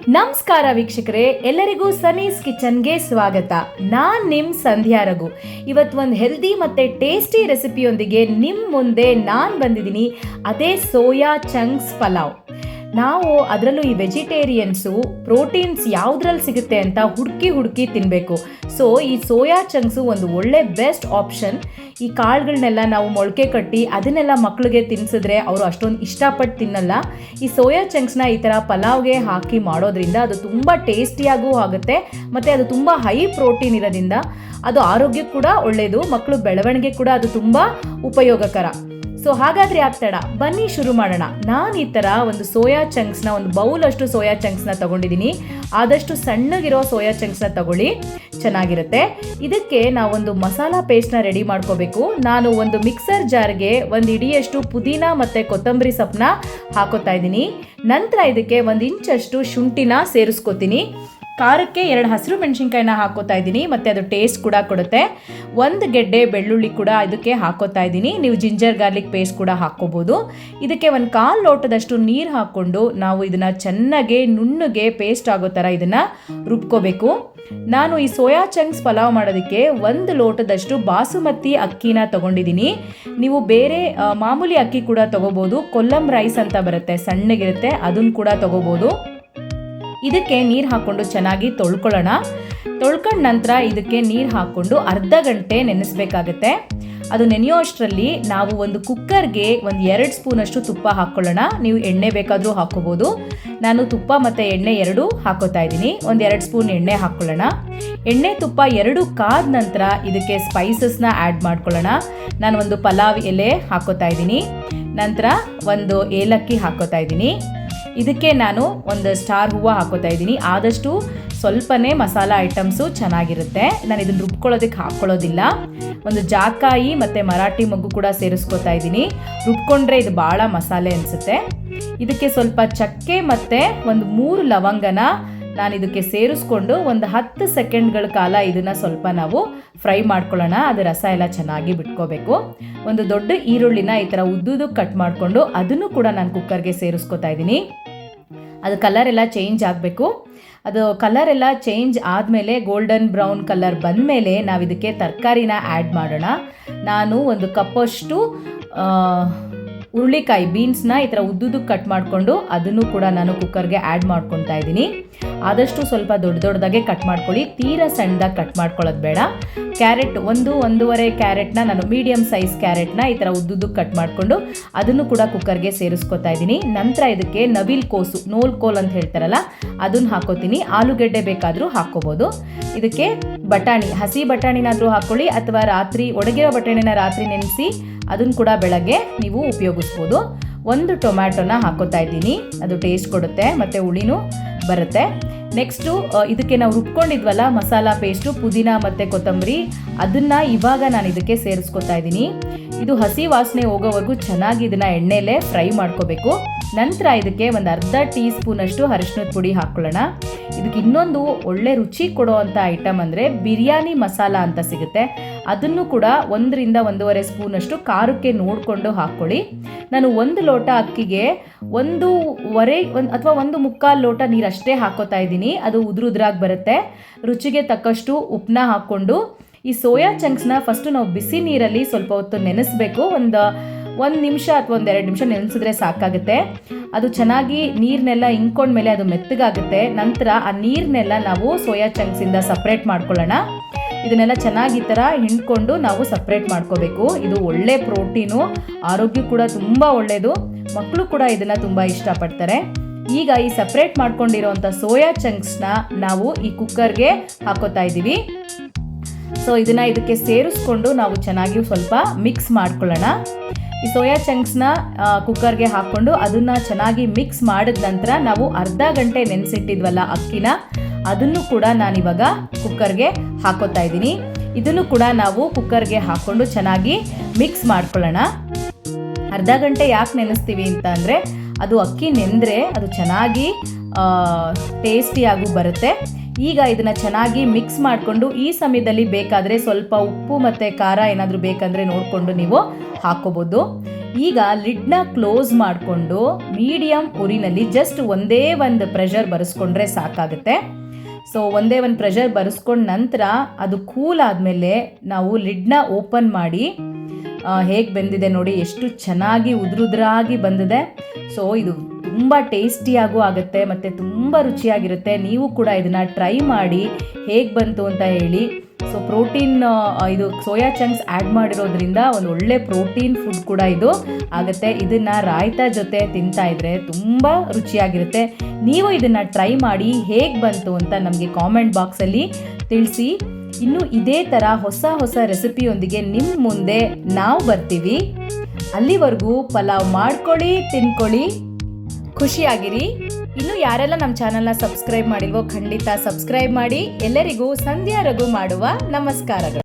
ನಮಸ್ಕಾರ ವೀಕ್ಷಕರೇ, ಎಲ್ಲರಿಗೂ ಸನೀಸ್ ಕಿಚನ್ಗೆ ಸ್ವಾಗತ. ನಾನು ನಿಮ್ಮ ಸಂಧ್ಯಾ ರಘು. ಇವತ್ತು ಒಂದು ಹೆಲ್ದಿ ಮತ್ತು ಟೇಸ್ಟಿ ರೆಸಿಪಿಯೊಂದಿಗೆ ನಿಮ್ಮ ಮುಂದೆ ನಾನು ಬಂದಿದ್ದೀನಿ. ಅದೇ ಸೋಯಾ ಚಂಕ್ಸ್ ಪಲಾವ್. ನಾವು ಅದರಲ್ಲೂ ಈ ವೆಜಿಟೇರಿಯನ್ಸು ಪ್ರೋಟೀನ್ಸ್ ಯಾವುದ್ರಲ್ಲಿ ಸಿಗುತ್ತೆ ಅಂತ ಹುಡುಕಿ ತಿನ್ನಬೇಕು. ಸೊ ಈ ಸೋಯಾ ಚಂಕ್ಸು ಒಂದು ಒಳ್ಳೆ ಬೆಸ್ಟ್ ಆಪ್ಷನ್. ಈ ಕಾಳುಗಳನ್ನೆಲ್ಲ ನಾವು ಮೊಳಕೆ ಕಟ್ಟಿ ಅದನ್ನೆಲ್ಲ ಮಕ್ಕಳಿಗೆ ತಿನ್ನಿಸಿದ್ರೆ ಅವರು ಅಷ್ಟೊಂದು ಇಷ್ಟಪಟ್ಟು ತಿನ್ನಲ್ಲ. ಈ ಸೋಯಾ ಚಂಕ್ಸ್ನ ಈ ಥರ ಪಲಾವ್ಗೆ ಹಾಕಿ ಮಾಡೋದ್ರಿಂದ ಅದು ತುಂಬ ಟೇಸ್ಟಿಯಾಗೂ ಆಗುತ್ತೆ ಮತ್ತು ಅದು ತುಂಬ ಹೈ ಪ್ರೋಟೀನ್ ಇರೋದ್ರಿಂದ ಅದು ಆರೋಗ್ಯಕ್ಕೆ ಕೂಡ ಒಳ್ಳೆಯದು, ಮಕ್ಕಳು ಬೆಳವಣಿಗೆ ಕೂಡ ಅದು ತುಂಬ ಉಪಯೋಗಕರ. ಸೊ ಹಾಗಾದರೆ ಆಗ್ತಾಡ ಬನ್ನಿ ಶುರು ಮಾಡೋಣ. ನಾನು ಈ ಥರ ಒಂದು ಸೋಯಾ ಚಂಕ್ಸ್ನ ಒಂದು ಬೌಲಷ್ಟು ಸೋಯಾ ಚಂಕ್ಸ್ನ ತೊಗೊಂಡಿದ್ದೀನಿ. ಆದಷ್ಟು ಸಣ್ಣಗಿರೋ ಸೋಯಾ ಚಂಕ್ಸ್ನ ತಗೊಳ್ಳಿ, ಚೆನ್ನಾಗಿರುತ್ತೆ. ಇದಕ್ಕೆ ನಾವೊಂದು ಮಸಾಲ ಪೇಸ್ಟ್ನ ರೆಡಿ ಮಾಡ್ಕೋಬೇಕು. ನಾನು ಒಂದು ಮಿಕ್ಸರ್ ಜಾರ್ಗೆ ಒಂದು ಇಡಿಯಷ್ಟು ಪುದೀನ ಮತ್ತು ಕೊತ್ತಂಬರಿ ಸೊಪ್ಪನ್ನ ಹಾಕೋತಾ ಇದ್ದೀನಿ. ನಂತರ ಇದಕ್ಕೆ 1 ಇಂಚಷ್ಟು ಶುಂಠಿನ ಸೇರಿಸ್ಕೋತೀನಿ. ಖಾರಕ್ಕೆ 2 ಹಸಿರು ಮೆಣಸಿನ್ಕಾಯಿನ ಹಾಕೋತಾ ಇದ್ದೀನಿ ಮತ್ತು ಅದು ಟೇಸ್ಟ್ ಕೂಡ ಕೊಡುತ್ತೆ. 1 ಗೆಡ್ಡೆ ಬೆಳ್ಳುಳ್ಳಿ ಕೂಡ ಇದಕ್ಕೆ ಹಾಕೋತಾ ಇದ್ದೀನಿ. ನೀವು ಜಿಂಜರ್ ಗಾರ್ಲಿಕ್ ಪೇಸ್ಟ್ ಕೂಡ ಹಾಕ್ಕೋಬೋದು. ಇದಕ್ಕೆ 1/4 ಲೋಟದಷ್ಟು ನೀರು ಹಾಕ್ಕೊಂಡು ನಾವು ಇದನ್ನು ಚೆನ್ನಾಗಿ ನುಣ್ಣಗೆ ಪೇಸ್ಟ್ ಆಗೋ ಥರ ಇದನ್ನು ರುಬ್ಕೋಬೇಕು. ನಾನು ಈ ಸೋಯಾ ಚಂಕ್ಸ್ ಪಲಾವ್ ಮಾಡೋದಕ್ಕೆ 1 ಲೋಟದಷ್ಟು ಬಾಸುಮತಿ ಅಕ್ಕಿನ ತೊಗೊಂಡಿದ್ದೀನಿ. ನೀವು ಬೇರೆ ಮಾಮೂಲಿ ಅಕ್ಕಿ ಕೂಡ ತೊಗೋಬೋದು. ಕೊಲ್ಲಂ ರೈಸ್ ಅಂತ ಬರುತ್ತೆ, ಸಣ್ಣಗಿರುತ್ತೆ, ಅದನ್ನು ಕೂಡ ತೊಗೋಬೋದು. ಇದಕ್ಕೆ ನೀರು ಹಾಕ್ಕೊಂಡು ಚೆನ್ನಾಗಿ ತೊಳ್ಕೊಳ್ಳೋಣ. ತೊಳ್ಕೊಂಡ ನಂತರ ಇದಕ್ಕೆ ನೀರು ಹಾಕ್ಕೊಂಡು ಅರ್ಧ ಗಂಟೆ ನೆನೆಸಬೇಕಾಗತ್ತೆ. ಅದು ನೆನೆಯೋ ಅಷ್ಟರಲ್ಲಿ ನಾವು ಒಂದು ಕುಕ್ಕರ್ಗೆ 2 ಸ್ಪೂನಷ್ಟು ತುಪ್ಪ ಹಾಕ್ಕೊಳ್ಳೋಣ. ನೀವು ಎಣ್ಣೆ ಬೇಕಾದರೂ ಹಾಕ್ಕೋಬೋದು. ನಾನು ತುಪ್ಪ ಮತ್ತು ಎಣ್ಣೆ 2 ಹಾಕೋತಾ ಇದ್ದೀನಿ. 2 ಸ್ಪೂನ್ ಎಣ್ಣೆ ಹಾಕ್ಕೊಳ್ಳೋಣ. ಎಣ್ಣೆ ತುಪ್ಪ 2 ಕಾದ ನಂತರ ಇದಕ್ಕೆ ಸ್ಪೈಸಸ್ನ ಆ್ಯಡ್ ಮಾಡ್ಕೊಳ್ಳೋಣ. ನಾನು ಒಂದು ಪಲಾವ್ ಎಲೆ ಹಾಕೋತಾ ಇದ್ದೀನಿ. ನಂತರ 1 ಏಲಕ್ಕಿ ಹಾಕೋತಾ ಇದ್ದೀನಿ. ಇದಕ್ಕೆ ನಾನು 1 ಸ್ಟಾರ್ ಹೂವು ಹಾಕೋತಾ ಇದ್ದೀನಿ. ಆದಷ್ಟು ಸ್ವಲ್ಪನೇ ಮಸಾಲ ಐಟಮ್ಸು ಚೆನ್ನಾಗಿರುತ್ತೆ. ನಾನು ಇದನ್ನು ರುಬ್ಕೊಳ್ಳೋದಕ್ಕೆ ಹಾಕ್ಕೊಳ್ಳೋದಿಲ್ಲ. 1 ಜಾಕಾಯಿ ಮತ್ತು ಮರಾಠಿ ಮೊಗ್ಗು ಕೂಡ ಸೇರಿಸ್ಕೋತಾ ಇದ್ದೀನಿ. ರುಬ್ಕೊಂಡ್ರೆ ಇದು ಭಾಳ ಮಸಾಲೆ ಅನಿಸುತ್ತೆ. ಇದಕ್ಕೆ ಸ್ವಲ್ಪ ಚಕ್ಕೆ ಮತ್ತು 3 ಲವಂಗನ ನಾನು ಇದಕ್ಕೆ ಸೇರಿಸ್ಕೊಂಡು 10 ಸೆಕೆಂಡ್ಗಳ ಕಾಲ ಇದನ್ನು ಸ್ವಲ್ಪ ನಾವು ಫ್ರೈ ಮಾಡ್ಕೊಳ್ಳೋಣ. ಅದು ರಸ ಎಲ್ಲ ಚೆನ್ನಾಗಿ ಬಿಟ್ಕೋಬೇಕು. 1 ದೊಡ್ಡ ಈರುಳ್ಳಿನ ಈ ಥರ ಉದ್ದುದಕ್ಕೆ ಕಟ್ ಮಾಡಿಕೊಂಡು ಅದನ್ನು ಕೂಡ ನಾನು ಕುಕ್ಕರ್ಗೆ ಸೇರಿಸ್ಕೋತಾ ಇದ್ದೀನಿ. ಅದು ಕಲರ್ ಎಲ್ಲ ಚೇಂಜ್ ಆಗಬೇಕು. ಅದು ಕಲರ್ ಎಲ್ಲ ಚೇಂಜ್ ಆದಮೇಲೆ ಗೋಲ್ಡನ್ ಬ್ರೌನ್ ಕಲರ್ ಬಂದಮೇಲೆ ನಾವು ಇದಕ್ಕೆ ತರಕಾರಿನ ಆ್ಯಡ್ ಮಾಡೋಣ. ನಾನು 1 ಕಪ್ಪಷ್ಟು ಹುರುಳಿಕಾಯಿ ಬೀನ್ಸ್ನ ಈ ಥರ ಉದ್ದುದಕ್ಕೆ ಕಟ್ ಮಾಡಿಕೊಂಡು ಅದನ್ನು ಕೂಡ ನಾನು ಕುಕ್ಕರ್ಗೆ ಆ್ಯಡ್ ಮಾಡ್ಕೊತಾ ಇದ್ದೀನಿ. ಆದಷ್ಟು ಸ್ವಲ್ಪ ದೊಡ್ಡದಾಗೆ ಕಟ್ ಮಾಡ್ಕೊಳ್ಳಿ, ತೀರಾ ಸಣ್ಣದಾಗಿ ಕಟ್ ಮಾಡ್ಕೊಳ್ಳೋದು ಬೇಡ. ಕ್ಯಾರೆಟ್ 1-1.5 ಕ್ಯಾರೆಟ್ನ ನಾನು ಮೀಡಿಯಮ್ ಸೈಜ್ ಕ್ಯಾರೆಟ್ನ ಈ ಥರ ಉದ್ದುದಕ್ಕೆ ಕಟ್ ಮಾಡಿಕೊಂಡು ಅದನ್ನು ಕೂಡ ಕುಕ್ಕರ್ಗೆ ಸೇರಿಸ್ಕೊತಾ ಇದ್ದೀನಿ. ನಂತರ ಇದಕ್ಕೆ ನವಿಲ್ ಕೋಸು, ನೋಲ್ ಕೋಲ್ ಅಂತ ಹೇಳ್ತಾರಲ್ಲ, ಅದನ್ನು ಹಾಕೋತೀನಿ. ಆಲೂಗೆಡ್ಡೆ ಬೇಕಾದರೂ ಹಾಕ್ಕೋಬೋದು. ಇದಕ್ಕೆ ಬಟಾಣಿ, ಹಸಿ ಬಟಾಣಿನಾದರೂ ಹಾಕ್ಕೊಳ್ಳಿ ಅಥವಾ ರಾತ್ರಿ ಒಣಗಿರೋ ಬಟಾಣಿನ ರಾತ್ರಿ ನೆನೆಸಿ ಅದನ್ನು ಕೂಡ ಬೆಳಗ್ಗೆ ನೀವು ಉಪಯೋಗಿಸ್ಬೋದು. 1 ಟೊಮ್ಯಾಟೊನ ಹಾಕೋತಾ ಇದ್ದೀನಿ, ಅದು ಟೇಸ್ಟ್ ಕೊಡುತ್ತೆ ಮತ್ತು ಹುಳಿನೂ ಬರುತ್ತೆ. ನೆಕ್ಸ್ಟು ಇದಕ್ಕೆ ನಾವು ರುಬ್ಕೊಂಡಿದ್ವಲ್ಲ ಮಸಾಲ ಪೇಸ್ಟು, ಪುದೀನ ಮತ್ತು ಕೊತ್ತಂಬರಿ, ಅದನ್ನು ಇವಾಗ ನಾನು ಇದಕ್ಕೆ ಸೇರಿಸ್ಕೊತಾ ಇದ್ದೀನಿ. ಇದು ಹಸಿ ವಾಸನೆ ಹೋಗೋವರೆಗೂ ಚೆನ್ನಾಗಿ ಇದನ್ನು ಎಣ್ಣೆಲೇ ಫ್ರೈ ಮಾಡ್ಕೋಬೇಕು. ನಂತರ ಇದಕ್ಕೆ 1/2 ಟೀ ಸ್ಪೂನಷ್ಟು ಅರಿಶಿನದ ಪುಡಿ ಹಾಕ್ಕೊಳ್ಳೋಣ. ಇದಕ್ಕೆ ಇನ್ನೊಂದು ಒಳ್ಳೆ ರುಚಿ ಕೊಡೋ ಅಂಥ ಐಟಮ್ ಅಂದರೆ ಬಿರಿಯಾನಿ ಮಸಾಲ ಅಂತ ಸಿಗುತ್ತೆ. ಅದನ್ನು ಕೂಡ 1-1.5 ಸ್ಪೂನಷ್ಟು ಖಾರಕ್ಕೆ ನೋಡಿಕೊಂಡು ಹಾಕ್ಕೊಳ್ಳಿ. ನಾನು 1 ಲೋಟ ಅಕ್ಕಿಗೆ 1.5 ಅಥವಾ 1/4 ಲೋಟ ನೀರು ಅಷ್ಟೇ ಹಾಕೋತಾ ಇದ್ದೀನಿ. ಅದು ಉದುರಾಗಿ ಬರುತ್ತೆ. ರುಚಿಗೆ ತಕ್ಕಷ್ಟು ಉಪ್ಪನ್ನ ಹಾಕ್ಕೊಂಡು ಈ ಸೋಯಾ ಚಂಕ್ಸ್ನ ಫಸ್ಟು ನಾವು ಬಿಸಿ ನೀರಲ್ಲಿ ಸ್ವಲ್ಪ ಹೊತ್ತು ನೆನೆಸಬೇಕು. 1 ನಿಮಿಷ ಅಥವಾ 2 ನಿಮಿಷ ನೆನೆಸಿದ್ರೆ ಸಾಕಾಗುತ್ತೆ. ಅದು ಚೆನ್ನಾಗಿ ನೀರನ್ನೆಲ್ಲ ಇಂಕೊಂಡ್ಮೇಲೆ ಅದು ಮೆತ್ತಗಾಗುತ್ತೆ. ನಂತರ ಆ ನೀರನ್ನೆಲ್ಲ ನಾವು ಸೋಯಾ ಚಂಕ್ಸಿಂದ ಸಪ್ರೇಟ್ ಮಾಡ್ಕೊಳ್ಳೋಣ. ಇದನ್ನೆಲ್ಲ ಚೆನ್ನಾಗಿ ಈ ಥರ ಹಿಂಡ್ಕೊಂಡು ನಾವು ಸಪ್ರೇಟ್ ಮಾಡ್ಕೋಬೇಕು. ಇದು ಒಳ್ಳೆ ಪ್ರೋಟೀನು, ಆರೋಗ್ಯ ಕೂಡ ತುಂಬ ಒಳ್ಳೆಯದು. ಮಕ್ಕಳು ಕೂಡ ಇದನ್ನು ತುಂಬ ಇಷ್ಟಪಡ್ತಾರೆ. ಈಗ ಈ ಸಪ್ರೇಟ್ ಮಾಡ್ಕೊಂಡಿರೋವಂಥ ಸೋಯಾ ಚಂಕ್ಸ್ನ ನಾವು ಈ ಕುಕ್ಕರ್ಗೆ ಹಾಕೋತಾ ಇದ್ದೀವಿ. ಸೊ ಇದನ್ನು ಇದಕ್ಕೆ ಸೇರಿಸ್ಕೊಂಡು ನಾವು ಚೆನ್ನಾಗಿ ಸ್ವಲ್ಪ ಮಿಕ್ಸ್ ಮಾಡ್ಕೊಳ್ಳೋಣ. ಈ ಸೋಯಾ ಚಂಕ್ಸ್ನ ಕುಕ್ಕರ್ಗೆ ಹಾಕ್ಕೊಂಡು ಅದನ್ನು ಚೆನ್ನಾಗಿ ಮಿಕ್ಸ್ ಮಾಡಿದ ನಂತರ ನಾವು ಅರ್ಧ ಗಂಟೆ ನೆನೆಸಿಟ್ಟಿದ್ವಲ್ಲ ಅಕ್ಕಿನ, ಅದನ್ನು ಕೂಡ ನಾನಿವಾಗ ಕುಕ್ಕರ್ಗೆ ಹಾಕೋತಾ ಇದ್ದೀನಿ. ಇದನ್ನು ಕೂಡ ನಾವು ಕುಕ್ಕರ್ಗೆ ಹಾಕ್ಕೊಂಡು ಚೆನ್ನಾಗಿ ಮಿಕ್ಸ್ ಮಾಡ್ಕೊಳ್ಳೋಣ. ಅರ್ಧ ಗಂಟೆ ಯಾಕೆ ನೆನೆಸ್ತೀವಿ ಅಂತ ಅಂದರೆ ಅದು ಅಕ್ಕಿ ನೆಂದರೆ ಅದು ಚೆನ್ನಾಗಿ ಟೇಸ್ಟಿಯಾಗೂ ಬರುತ್ತೆ. ಈಗ ಇದನ್ನು ಚೆನ್ನಾಗಿ ಮಿಕ್ಸ್ ಮಾಡಿಕೊಂಡು ಈ ಸಮಯದಲ್ಲಿ ಬೇಕಾದರೆ ಸ್ವಲ್ಪ ಉಪ್ಪು ಮತ್ತು ಖಾರ ಏನಾದರೂ ಬೇಕಂದರೆ ನೋಡಿಕೊಂಡು ನೀವು ಹಾಕ್ಕೋಬೋದು. ಈಗ ಲಿಡ್ನ ಕ್ಲೋಸ್ ಮಾಡಿಕೊಂಡು ಮೀಡಿಯಮ್ ಉರಿನಲ್ಲಿ ಜಸ್ಟ್ ಒಂದೇ ಒಂದು ಪ್ರೆಷರ್ ಬರೆಸ್ಕೊಂಡ್ರೆ ಸಾಕಾಗುತ್ತೆ. ಸೊ ಒಂದೇ ಒಂದು ಪ್ರೆಷರ್ ಬರೆಸ್ಕೊಂಡ ನಂತರ ಅದು ಕೂಲ್ ಆದಮೇಲೆ ನಾವು ಲಿಡ್ನ ಓಪನ್ ಮಾಡಿ ಹೇಗೆ ಬೆಂದಿದೆ ನೋಡಿ, ಎಷ್ಟು ಚೆನ್ನಾಗಿ ಉದುರುದ್ರಾಗಿ ಬಂದಿದೆ. ಸೊ ಇದು ತುಂಬ ಟೇಸ್ಟಿಯಾಗೂ ಆಗುತ್ತೆ ಮತ್ತು ತುಂಬ ರುಚಿಯಾಗಿರುತ್ತೆ. ನೀವು ಕೂಡ ಇದನ್ನು ಟ್ರೈ ಮಾಡಿ ಹೇಗೆ ಬಂತು ಅಂತ ಹೇಳಿ. ಸೊ ಪ್ರೋಟೀನ್, ಇದು ಸೋಯಾ ಚಂಕ್ಸ್ ಆ್ಯಡ್ ಮಾಡಿರೋದ್ರಿಂದ ಒಂದು ಒಳ್ಳೆ ಪ್ರೋಟೀನ್ ಫುಡ್ ಕೂಡ ಇದು ಆಗುತ್ತೆ. ಇದನ್ನು ರಾಯ್ತಾ ಜೊತೆ ತಿಂತಾ ಇದ್ರೆ ತುಂಬ ರುಚಿಯಾಗಿರುತ್ತೆ. ನೀವು ಇದನ್ನು ಟ್ರೈ ಮಾಡಿ ಹೇಗೆ ಬಂತು ಅಂತ ನಮಗೆ ಕಾಮೆಂಟ್ ಬಾಕ್ಸಲ್ಲಿ ತಿಳಿಸಿ. ಇನ್ನು ಇದೇ ಥರ ಹೊಸ ಹೊಸ ರೆಸಿಪಿಯೊಂದಿಗೆ ನಿಮ್ಮ ಮುಂದೆ ನಾವು ಬರ್ತೀವಿ. ಅಲ್ಲಿವರೆಗೂ ಪಲಾವ್ ಮಾಡ್ಕೊಳ್ಳಿ, ತಿನ್ಕೊಳ್ಳಿ, ಖುಷಿಯಾಗಿರಿ. ಇನ್ನು ಯಾರೆಲ್ಲ ನಮ್ಮ ಚಾನಲ್ನ ಸಬ್ಸ್ಕ್ರೈಬ್ ಮಾಡಿಲ್ವೋ ಖಂಡಿತ ಸಬ್ಸ್ಕ್ರೈಬ್ ಮಾಡಿ. ಎಲ್ಲರಿಗೂ ಸಂಧ್ಯಾ ರಘು ಮಾಡುವ ನಮಸ್ಕಾರಗಳು.